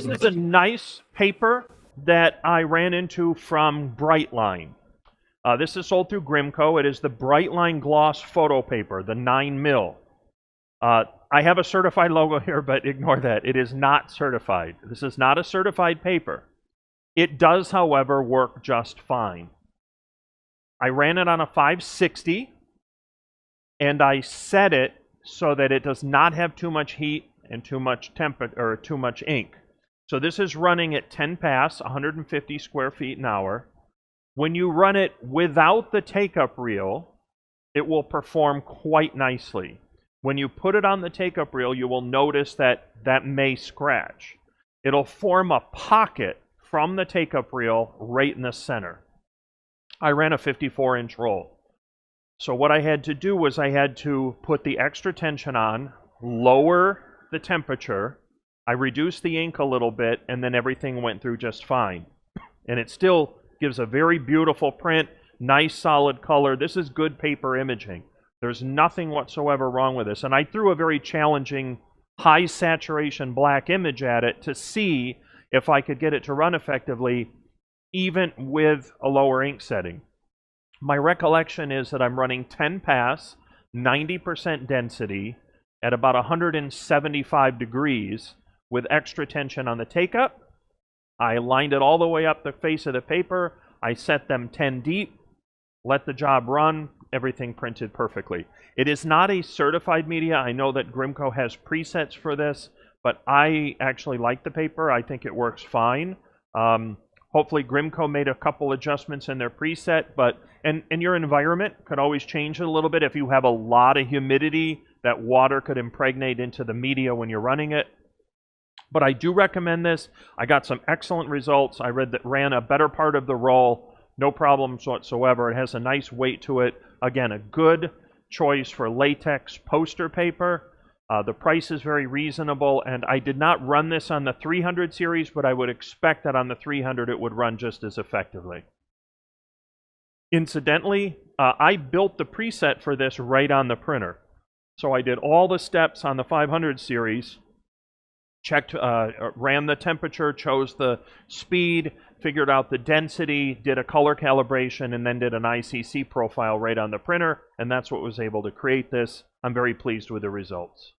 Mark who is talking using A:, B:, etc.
A: This is a nice paper that I ran into from Brightline. This is sold through Grimco. It is the Brightline Gloss photo paper, the 9 mil. I have a certified logo here, but ignore that. It is not certified. This is not a certified paper. It does, however, work just fine. I ran it on a 560, and I set it so that it does not have too much heat and too much temperature or too much ink. So this is running at 10 pass, 150 square feet an hour. When you run it without the take-up reel, it will perform quite nicely. When you put it on the take-up reel, you will notice that that may scratch. It'll form a pocket from the take-up reel right in the center. I ran a 54-inch roll. So what I had to do was I had to put the extra tension on, lower the temperature, I reduced the ink a little bit, and then everything went through just fine. And it still gives a very beautiful print, nice solid color. This is good paper imaging. There's nothing whatsoever wrong with this. And I threw a very challenging high saturation black image at it to see if I could get it to run effectively even with a lower ink setting. My recollection is that I'm running 10 pass, 90% density at about 175 degrees with extra tension on the take-up. I lined it all the way up the face of the paper. I set them 10 deep, let the job run, everything printed perfectly. It is not a certified media. I know that Grimco has presets for this, but I actually like the paper. I think it works fine. Hopefully Grimco made a couple adjustments in their preset, but and your environment could always change it a little bit. If you have a lot of humidity, that water could impregnate into the media when you're running it. But I do recommend this. I got some excellent results. I ran a better part of the roll, no problems whatsoever. It has a nice weight to it. Again, a good choice for latex poster paper. The price is very reasonable, and I did not run this on the 300 series, but I would expect that on the 300 it would run just as effectively. Incidentally, I built the preset for this right on the printer. So I did all the steps on the 500 series, checked, ran the temperature, chose the speed, figured out the density, did a color calibration, and then did an ICC profile right on the printer, and that's what was able to create this. I'm very pleased with the results.